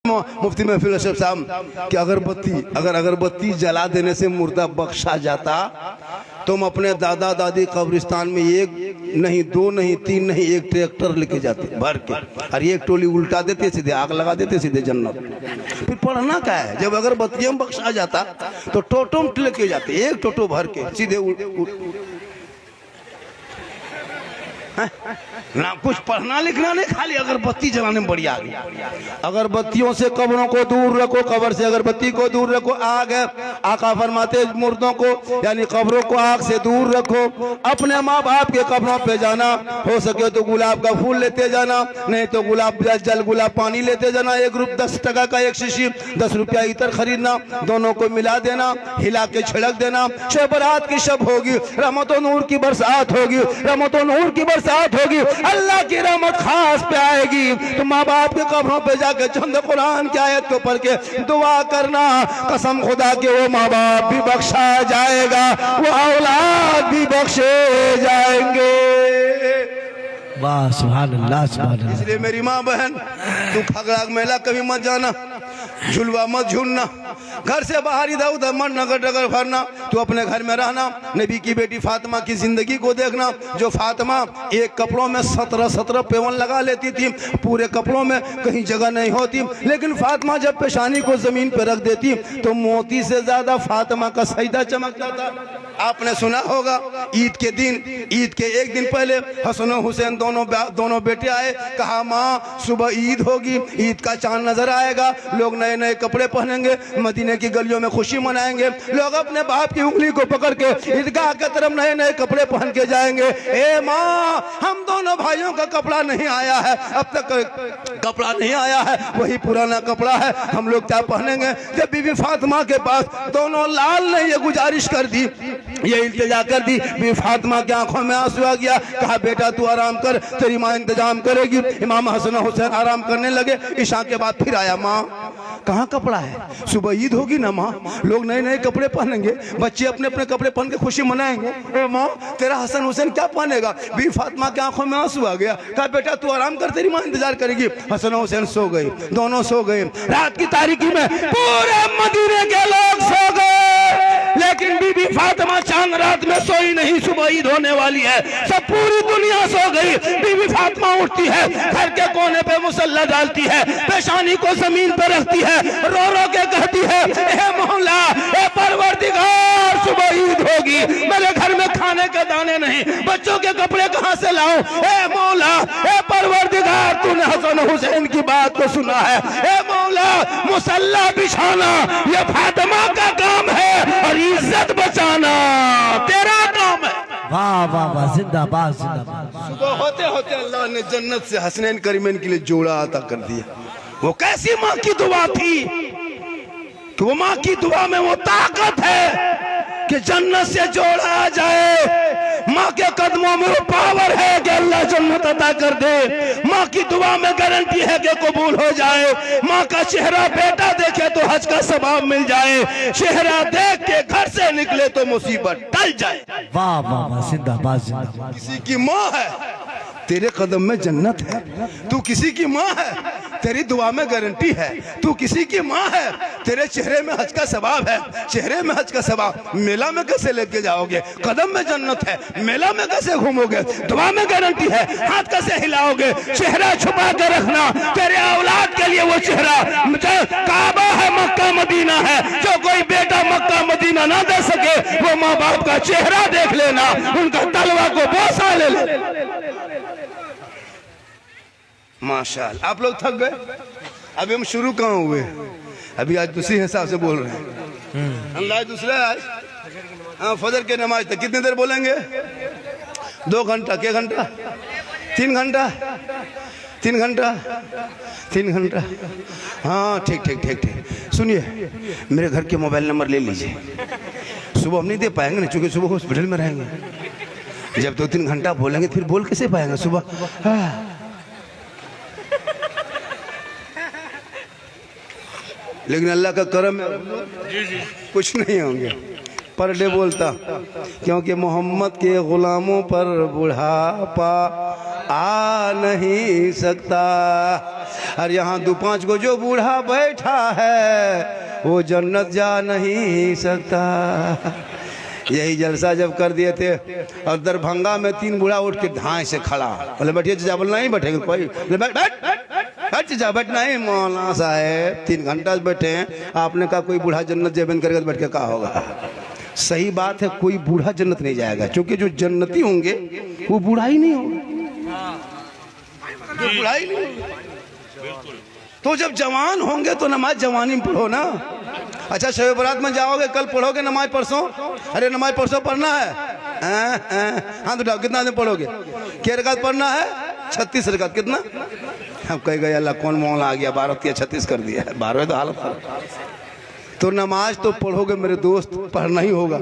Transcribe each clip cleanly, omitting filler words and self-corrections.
मुफ्ती महफिल अशरफ साहब कि अगर अगरबत्ती जला देने से मुर्दा बख्शा जाता, तुम अपने दादा दादी कब्रिस्तान में एक नहीं, दो नहीं, तीन नहीं, एक ट्रैक्टर लेके जाते भर के, और एक टोली उल्टा देते, सीधे आग लगा देते, सीधे जन्नत। फिर पढ़ना क्या है? जब अगरबत्तियों में बख्शा जाता तो टोटो लेके जाते, एक टोटो भर के सीधे ना कुछ पढ़ना लिखना नहीं, खाली अगरबत्ती जलाने में बढ़िया आ गई। अगरबत्तियों से कब्रों को दूर रखो, कब्र से अगरबत्ती को दूर रखो। आग है, आका फरमाते मुर्दों को यानी कब्रों को आग से दूर रखो। अपने माँ बाप के कब्रों पे जाना, हो सके तो गुलाब का फूल लेते जाना, नहीं तो गुलाब पानी लेते जाना। एक रुपये 10 टका का एक शीशी, 10 रुपया इतर खरीदना, दोनों को मिला देना, हिला के छिड़क देना। शब बारात की शब होगी, रहमतो नूर की बरसात होगी, रहमतो नूर की बरसात होगी, अल्लाह की रहमत खास पे आएगी। तो माँ बाप के कब्रों पे जाके चंद कुरान की आयत को पढ़ के दुआ करना, कसम खुदा के वो माँ बाप भी बख्शा जाएगा, वो औलाद भी बख्शे जाएंगे। वाह सुभान अल्लाह सुभान अल्लाह। इसलिए मेरी माँ बहन, तू खगड़ाग मेला कभी मत जाना, झुलवा मत झूलना, घर से बाहर इधर उधर मत नगर डगर भरना, तू अपने घर में रहना। नबी की बेटी फातिमा की जिंदगी को देखना, जो फातिमा एक कपड़ों में 17 पेवन लगा लेती थी, पूरे कपड़ों में कहीं जगह नहीं होती, लेकिन फातिमा जब पेशानी को जमीन पर रख देती तो मोती से ज्यादा फातिमा का सजदा चमकता था। आपने सुना होगा ईद के दिन, ईद के एक दिन पहले हसन और हुसैन दोनों बेटे आए, कहा माँ सुबह ईद होगी, ईद का चांद नजर आएगा, लोग नए नए कपड़े पहनेंगे, मदीने की गलियों में खुशी मनाएंगे, लोग अपने बाप की उंगली को पकड़ के ईदगाह की तरफ नए नए कपड़े पहन के जाएंगे। ए माँ, हम दोनों भाइयों का कपड़ा नहीं आया है, अब तक कपड़ा नहीं आया है, वही पुराना कपड़ा है, हम लोग क्या पहनेंगे। जब बीबी फातिमा के पास दोनों लाल ने ये गुजारिश कर दी, ये इल्तिजा कर दी, बीबी फातिमा की आंखों में आंसू आ गया। कहा बेटा तू आराम कर, तेरी माँ इंतजाम करेगी। इमाम हसन हुसैन आराम करने लगे। ईशा के बाद फिर आया, माँ कहाँ कपड़ा है? सुबह ईद होगी ना माँ, लोग नए नए कपड़े पहनेंगे, बच्चे अपने अपने कपड़े पहन के खुशी मनाएंगे। ए माँ, तेरा हसन हुसैन क्या पहनेगा? बीबी फातिमा की आंखों में आंसू आ गया। कहा बेटा तू आराम कर, तेरी माँ इंतजार करेगी। हसन हुसैन सो गए, दोनों सो गए। रात की तारीकी में पूरे मदीने के लोग सो गए, लेकिन बीबी फातिमा चांद रात में सोई नहीं। सुबह ईद होने वाली है, सब पूरी दुनिया सो गई। बीबी फातिमा उठती है, घर के कोने पे मुसल्ला डालती है, पेशानी को जमीन पे रखती है, रो रो के कहती है, ए मौला, ए परवरदिगार, सुबह ईद होगी, मेरे घर में खाने के दाने नहीं, बच्चों के कपड़े कहां से लाऊं? ए मौला, ए परवरदिगार, तूने हसन हुसैन की बात को सुना है, ए मौला, मुसल्ला बिछाना ये फातिमा का काम है और इज्जत बचाना तेरा काम है। वाह वाह वाह, जिंदाबाद जिंदाबाद। सुबह होते होते अल्लाह ने जन्नत से हसनैन करीमैन के लिए जोड़ा अता कर दिया। वो कैसी माँ की दुआ थी कि वो माँ की दुआ में वो ताकत है कि जन्नत से जोड़ा आ जाए। माँ के कदमों में वो पावर है कि अल्लाह जन्नत अता कर दे। माँ की दुआ में गारंटी है कि कबूल हो जाए। माँ का चेहरा बेटा देखे तो हज का सवाब मिल जाए, चेहरा देख के घर से निकले तो मुसीबत टल जाए। वाह वाह वाह, जिंदाबाद जिंदाबाद। किसी की माँ है, तेरे कदम में जन्नत है। तू किसी की माँ है, तेरी दुआ में गारंटी है। तू किसी की माँ है, तेरे चेहरे में हज का सवाब है, चेहरे में हज का सवाब। मेला में कैसे लेके जाओगे? कदम में जन्नत है, मेला में कैसे घूमोगे? दुआ में गारंटी है, हाथ कैसे हिलाओगे? चेहरा छुपा के रखना, तेरे औलाद के लिए वो चेहरा काबा है, मक्का मदीना है। जो कोई बेटा मक्का मदीना ना दे सके, वो माँ बाप का चेहरा देख लेना, उनका तलवा को बोसा ले ले। माशाअल्लाह, आप लोग थक गए? अभी हम शुरू कहाँ हुए? अभी आज दूसरी हिसाब से बोल रहे हैं। हम आज दूसरा आज फजर के नमाज तक कितनी देर बोलेंगे? 2 घंटा, क्या घंटा? 3 घंटा, 3 घंटा, 3 घंटा। हाँ ठीक ठीक ठीक ठीक। सुनिए, मेरे घर के मोबाइल नंबर ले लीजिए। सुबह हम नहीं दे पाएंगे ना, चूंकि सुबह हॉस्पिटल में रहेंगे। जब 2-3 घंटा बोलेंगे फिर बोल कैसे पाएंगे सुबह? लेकिन अल्लाह का करम है, कुछ नहीं होंगे। पर डे बोलता, क्योंकि मोहम्मद के गुलामों पर बुढ़ापा आ नहीं सकता। और यहाँ 2-5 गो जो बूढ़ा बैठा है वो जन्नत जा नहीं सकता। यही जलसा जब कर दिए थे और दरभंगा में 3 बूढ़ा उठ के ढाई से खड़ा, बोले बैठिए चाचा, बोलना नहीं बैठेगा कोई, बैठ चाचा बैठना ही। मौलाना साहेब 3 घंटा बैठे हैं, आपने कहा कोई बूढ़ा जन्नत जेबन करेगा तो बैठ के कहा होगा। सही बात है, कोई बूढ़ा जन्नत नहीं जाएगा, क्योंकि जो जन्नती होंगे वो बूढ़ा ही नहीं होगा, बूढ़ा ही नहीं होगा। तो जब जवान होंगे तो नमाज जवानी में पढ़ो ना। अच्छा शब बारात में जाओगे, कल पढ़ोगे नमाज परसों, अरे नमाज परसों पढ़ना है, हाथ उठाओ, कितना दिन पढ़ोगे? क्या रकात पढ़ना है? 36 रकात। कितना? हम कह गए अल्लाह कौन मौला आ गया, 12 या 36 कर दिया, 12 तो हालत खराब। तो नमाज तो पढ़ोगे मेरे दोस्त, पढ़ना ही होगा।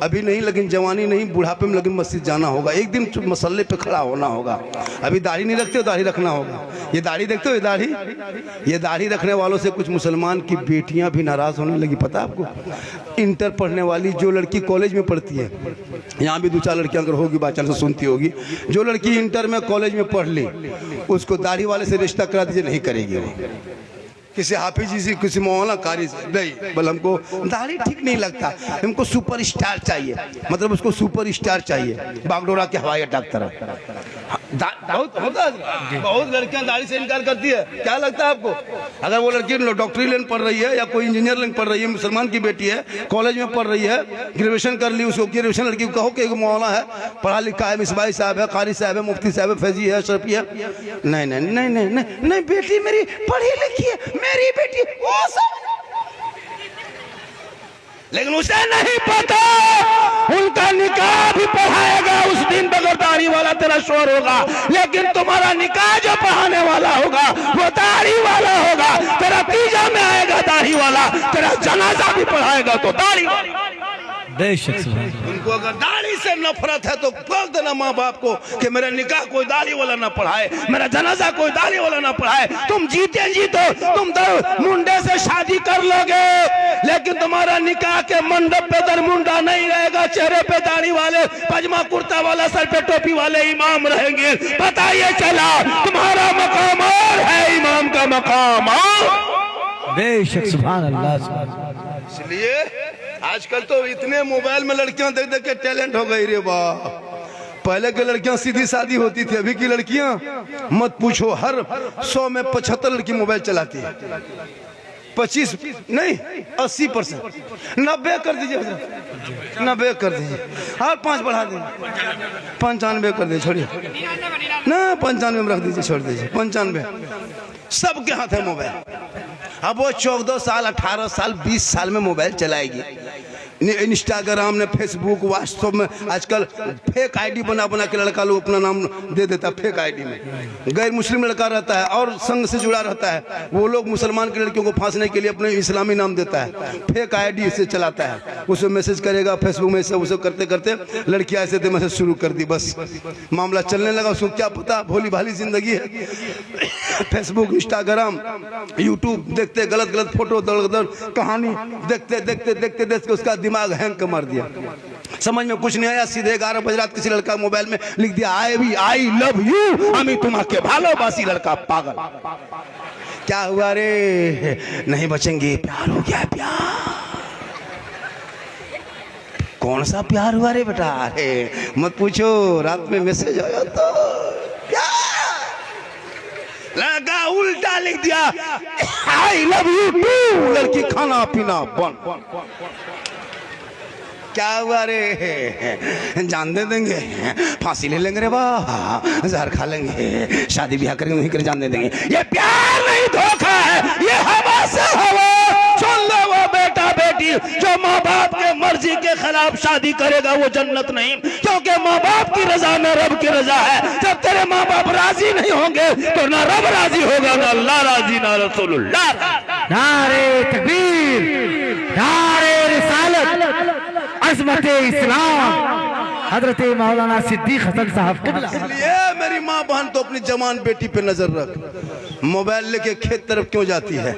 अभी नहीं, लेकिन जवानी नहीं, बुढ़ापे में लेकिन मस्जिद जाना होगा, एक दिन मसल्ले पे खड़ा होना होगा। अभी दाढ़ी नहीं रखते हो, दाढ़ी रखना होगा। ये दाढ़ी देखते हो, ये दाढ़ी रखने वालों से कुछ मुसलमान की बेटियां भी नाराज होने लगी, पता आपको? इंटर पढ़ने वाली जो लड़की कॉलेज में पढ़ती है, यहाँ भी 2-4 लड़कियां अगर होगी बात से सुनती होगी, जो लड़की इंटर में कॉलेज में पढ़ ली उसको दाढ़ी वाले से रिश्ता करा दीजिए, नहीं करेगी वो। किसी हाफिज जी से, किसी मौलाना कारी से, नहीं बोल हमको दाढ़ी ठीक नहीं लगता, हमको सुपर स्टार चाहिए, मतलब उसको सुपर स्टार चाहिए, बागडोरा के हवाई अड्डा की तरह। बहुत होता है, बहुत लड़कियां दाढ़ी से इनकार करती है। क्या लगता है आपको? अगर वो लड़की डॉक्टरी लाइन पढ़ रही है या कोई इंजीनियर लाइन पढ़ रही है, मुसलमान की बेटी है, कॉलेज में पढ़ रही है, ग्रेजुएशन कर ली, उसको ग्रेजुएशन लड़की को कहो कि एक मौलाना है, पढ़ा लिखा है, मिसबाई साहब है, कारी साहब है, मुफ्ती साहब है, फैजी है, शरफी है, नहीं नहीं नहीं नहीं नहीं नहीं, बेटी मेरी पढ़ी लिखी है, मेरी बेटी वो सब, लेकिन उसे नहीं पता उनका निकाह भी पढ़ाएगा उस दिन बगैर दाढ़ी वाला तेरा शोर होगा, लेकिन तुम्हारा निकाह जो पढ़ाने वाला होगा वो दाढ़ी वाला होगा। तेरा तीजा में आएगा दाढ़ी वाला, तेरा जनाजा भी पढ़ाएगा तो दाढ़ी वाला। बेशक उनको अगर दाढ़ी से नफरत है तो बोल देना माँ बाप को कि मेरा निकाह कोई दाढ़ी वाला ना पढ़ाए, मेरा जनाजा कोई दाढ़ी वाला ना पढ़ाए। तुम जीते जीतो तुम मुंडे से शादी कर लोगे, लेकिन तुम्हारा निकाह के मंडप पे दरमुंडा नहीं रहेगा, चेहरे पे दाढ़ी वाले, पजामा कुर्ता वाला, सर पे टोपी वाले इमाम रहेंगे। पता ये चला तुम्हारा मकाम और है, इमाम का मकाम और। बेशक सुभान अल्लाह। इसलिए आजकल तो इतने मोबाइल में लड़कियां देख देख के टैलेंट हो गई रे वाह। पहले की लड़कियां सीधी सादी होती थी, अभी की लड़कियां मत पूछो, हर 100 में 75 लड़की मोबाइल चलाती है। 25 नहीं 80%, 90 कर दीजिए, 90 कर दीजिए, और 5 बढ़ा दीजिए, 95 कर दीजिए, छोड़िए ना, 95 में रख दीजिए, छोड़ दीजिए 95। सबके हाथ है मोबाइल। अब वो 14 साल, 18 साल, 20 साल में मोबाइल चलाएगी। इंस्टाग्राम ने, फेसबुक, व्हाट्सएप में आजकल फेक आईडी बना बना के लड़का लोग अपना नाम दे देता है फेक आईडी में। गैर मुस्लिम लड़का रहता है और संघ से जुड़ा रहता है, वो लोग मुसलमान की लड़कियों को फांसने के लिए अपने इस्लामी नाम देता है, फेक आईडी से चलाता है, उसे मैसेज करेगा फेसबुक में, उसे करते करते लड़कियां ऐसे थे मैसेज शुरू कर दी, बस मामला चलने लगा। उसको क्या पता भोली भाली जिंदगी है। फेसबुक, इंस्टाग्राम, यूट्यूब देखते, गलत गलत फोटो, दड़ कहानी देखते देखते देखते देखते उसका दिमाग हैंग कर मार दिया, समझ में कुछ नहीं आया। सीधे 11 बजे रात किसी लड़का मोबाइल में लिख दिया आई लव यू, আমি তোমাকে ভালোবাসি। लड़का पागल, क्या हुआ रे? नहीं बचेंगे, प्यार हो गया। प्यार कौन सा प्यार हुआ रे बेटा? अरे मत पूछो, रात में मैसेज आया तो प्यार लगा, उल्टा लिख दिया आई लव यू टू, लड़की खाना पीना बंद। क्या हुआ रे? जान दे देंगे, फांसी ले लेंगे रे वाह, जहर खा लेंगे, शादी ब्याह करेंगे, वहीं कर जान दे देंगे। ये प्यार नहीं, धोखा है, ये हवा से हवा। सुन लो, वो बेटा बेटी जो माँ बाप के मर्जी के खिलाफ शादी करेगा वो जन्नत नहीं, क्योंकि माँ बाप की रजा में रब की रजा है। जब तेरे माँ बाप राजी नहीं होंगे तो ना रब राजी होगा, ना अल्लाह राजी, ना रसूलुल्लाह। नारे तकबीर, नारे रिसालत, अज़मत इस्लाम, हजरत मौलाना सिद्दीक हसन साहब किबला। इसलिए मेरी माँ बहन तो अपनी जवान बेटी पे नजर रख। मोबाइल लेके खेत तरफ क्यों जाती है?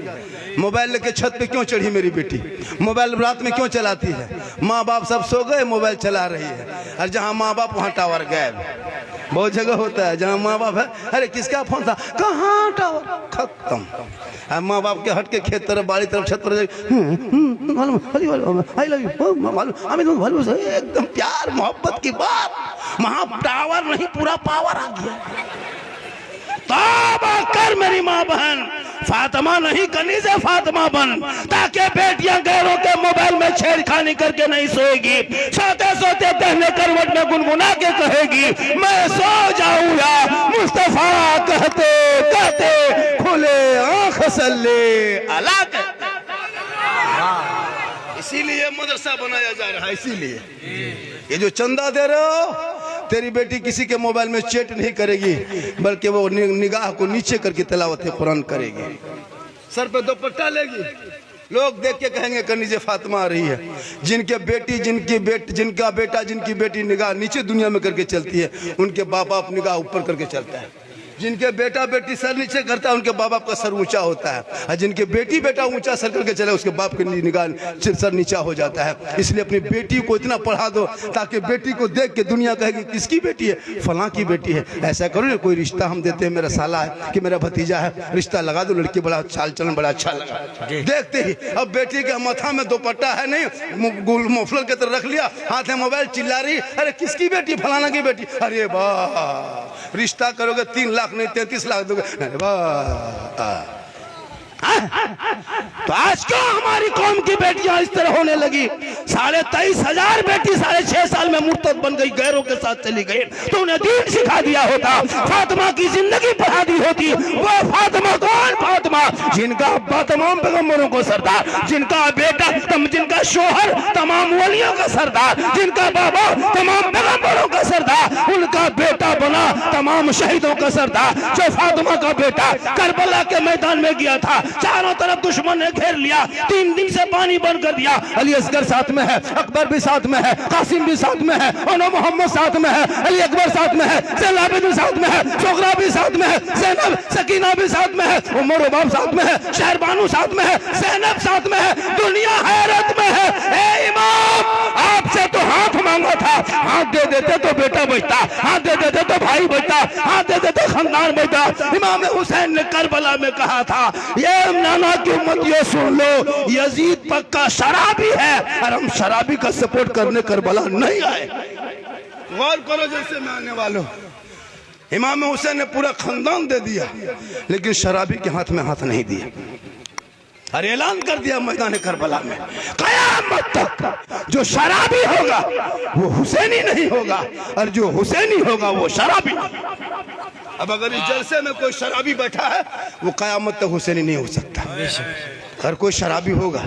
मोबाइल लेके छत पे क्यों चढ़ी मेरी बेटी? मोबाइल रात में क्यों चलाती है? माँ बाप सब सो गए, मोबाइल चला रही है, और जहाँ माँ बाप वहाँ टावर गायब। बहुत जगह होता है जहाँ माँ बाप है, अरे किसका फोन था, कहाँ टावर, खत्म। माँ बाप के हट के खेत तरफ, बाड़ी तरफ, छत पर एकदम प्यार मोहब्बत की बात, वहाँ टावर नहीं पूरा पावर आ गया। तौबा कर मेरी माँ बहन, फातिमा नहीं कनीज़े फातिमा बन, ताकि बेटियां गैरों के मोबाइल में छेड़खानी करके नहीं सोएगी, सोते सोते पहले करवट में गुनगुना के कहेगी मैं सो जाऊं या मुस्तफा कहते कहते खुले आंख सल्ले अला। इसीलिए मदरसा बनाया जा रहा है, इसीलिए ये जो चंदा दे रहे हो, तेरी बेटी किसी के मोबाइल में चैट नहीं करेगी, बल्कि वो निगाह को नीचे करके तिलावत कुरान करेगी, सर पे दुपट्टा लेगी, लोग देख के कहेंगे कनीज़े फातिमा आ रही है। जिनके बेटी जिनका बेटा जिनकी बेटी निगाह नीचे दुनिया में करके चलती है, उनके बाप बाप निगाह ऊपर करके चलता है। जिनके बेटा बेटी सर नीचे करता है, उनके बाप बाप का सर ऊंचा होता है, और जिनके बेटी बेटा ऊंचा सर करके चले, उसके बाप की निगाह सर नीचा हो जाता है। इसलिए अपनी बेटी को इतना पढ़ा दो ताकि बेटी को देख के दुनिया कहेगी किसकी बेटी है, फलां की बेटी है। ऐसा करो ना, कोई रिश्ता हम देते हैं, मेरा साला है कि मेरा भतीजा है, रिश्ता लगा दो, लड़की बड़ा चाल चलन बड़ा अच्छा लगा, देखते ही अब बेटी के माथा में दुपट्टा है नहीं, मोफलर के तरह रख लिया, हाथ में मोबाइल, चिल्ला रही अरे किसकी बेटी, फलाना की बेटी। अरे वाह, रिश्ता करोगे 3 लाख नहीं 33 लाख दोगे। तो आज क्यों हमारी कौम की बेटियां इस तरह होने लगी? 23,500 बेटी 6.5 साल में मुर्तद बन गई, गैरों के साथ चली गई। तो उन्हें दीन सिखा दिया होता, फातिमा की जिंदगी बढ़ा दी होती। वो फातिमा कौन? फातिमा जिनका अब्बा तमाम पैगंबरों को सरदार, जिनका बेटा जिनका शोहर तमाम वलियों का सरदार, जिनका बाबा तमाम पैगंबरों का सरदार, उनका बेटा बना तमाम शहीदों का सरदार। जो फातिमा का बेटा करबला के मैदान में गया था, चारों तरफ दुश्मन ने घेर लिया, 3 दिन से पानी बंद कर दिया। अली असगर साथ में है, अकबर भी साथ में है, कासिम भी साथ में है, और मोहम्मद साथ में है, अली अकबर साथ में है, ज़ैनब भी साथ में है, जोगरा भी साथ में है, ज़ैनब सकीना भी साथ में है, उमर बाब साथ में है, शहरबानू साथ में है, ज़ैनब साथ में है, दुनिया हैरत में है। ए इमाम, आपसे तो हाथ मांगा था, हाथ दे देते तो बेटा बचता, हाथ दे देते तो भाई बचता, हाथ दे देते खानदान बचता। इमाम हुसैन ने करबला में कहा था, ये नाना की उम्मतियों सुन लो, यजीद पक्का शराबी है, और हम शराबी का सपोर्ट करने करबला नहीं आए। गौर करो जैसे मैं आने वालों, इमाम हुसैन ने पूरा खानदान दे दिया, लेकिन शराबी के हाथ में हाथ नहीं दिया, और ऐलान कर दिया मैदान करबला में, कयामत तक जो शराबी होगा वो हुसैनी नहीं होगा, और जो हुसैनी होगा वो शराबी। अब अगर इस जलसे में कोई शराबी बैठा है, वो कयामत तक हुसैनी नहीं हो सकता। अगर कोई शराबी होगा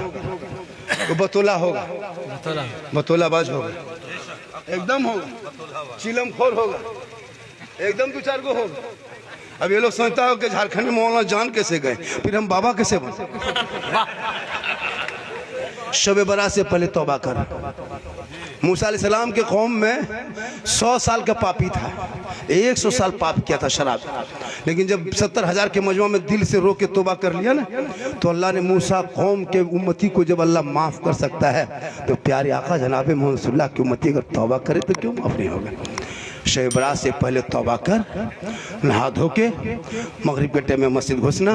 तो बतौला होगा, बतौलाबाज होगा, एकदम होगा, चिलम खोर होगा, एकदम 2-4 गो होगा। अब ये लोग सोचता हो कि झारखंड में मौलाना जान कैसे गए, फिर हम बाबा कैसे बने। शब बरात से पहले तौबा कर। मूसा अलैहिस्सलाम के कौम में 100 साल का पापी था, 100 साल पाप किया था शराब, लेकिन जब 70,000 के मजमा में दिल से रो के तौबा कर लिया ना, तो अल्लाह ने मूसा कौम के उम्मती को जब अल्लाह माफ़ कर सकता है, तो प्यारे आका जनाब मोहम्मद सल्लल्लाहु की उम्मती अगर तौबा करे तो क्यों माफ़ नहीं होगा। शब बरात से पहले तौबा कर, नहा धो के मगरिब के टाइम में मस्जिद घुसना,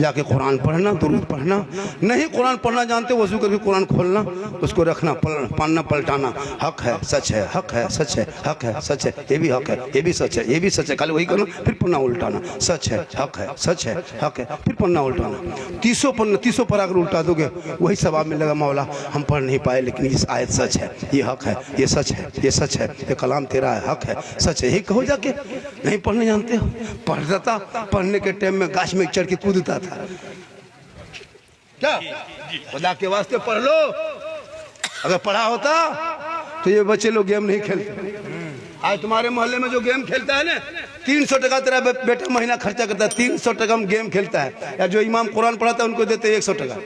जाके कुरान पढ़ना, दुरूद पढ़ना, नहीं कुरान पढ़ना जानते वजू करके कुरान खोलना, उसको रखना, पढ़ना पलटाना, हक है सच है, हक है सच है, हक है सच है, ये भी हक है, ये भी सच है, ये भी सच है, खाली वही करना, फिर पढ़ना उल्टाना, सच है हक है सच है हक है, फिर पढ़ना उल्टाना। 300 पर अगर उल्टा दोगे वही सवाब मिलेगा। मौला हम पढ़ नहीं पाए, लेकिन इस आयत सच है, ये हक है, ये सच है, ये सच है, ये कलाम तेरा है, हक है सच है, यही कहो जाके। नहीं पढ़ने जानते हो, पढ़ता था, पढ़ने के टाइम में गाछ में चढ़ के कूदता था। क्या खुदा के वास्ते पढ़ लो, अगर पढ़ा होता तो ये बच्चे लोग गेम नहीं खेलते। आज तुम्हारे मोहल्ले में जो गेम खेलता है ना, 300 टका तेरा बेटा महीना खर्चा करता है, 300 टका में गेम खेलता है, या जो इमाम कुरान पढ़ाता है उनको देते 100 टका।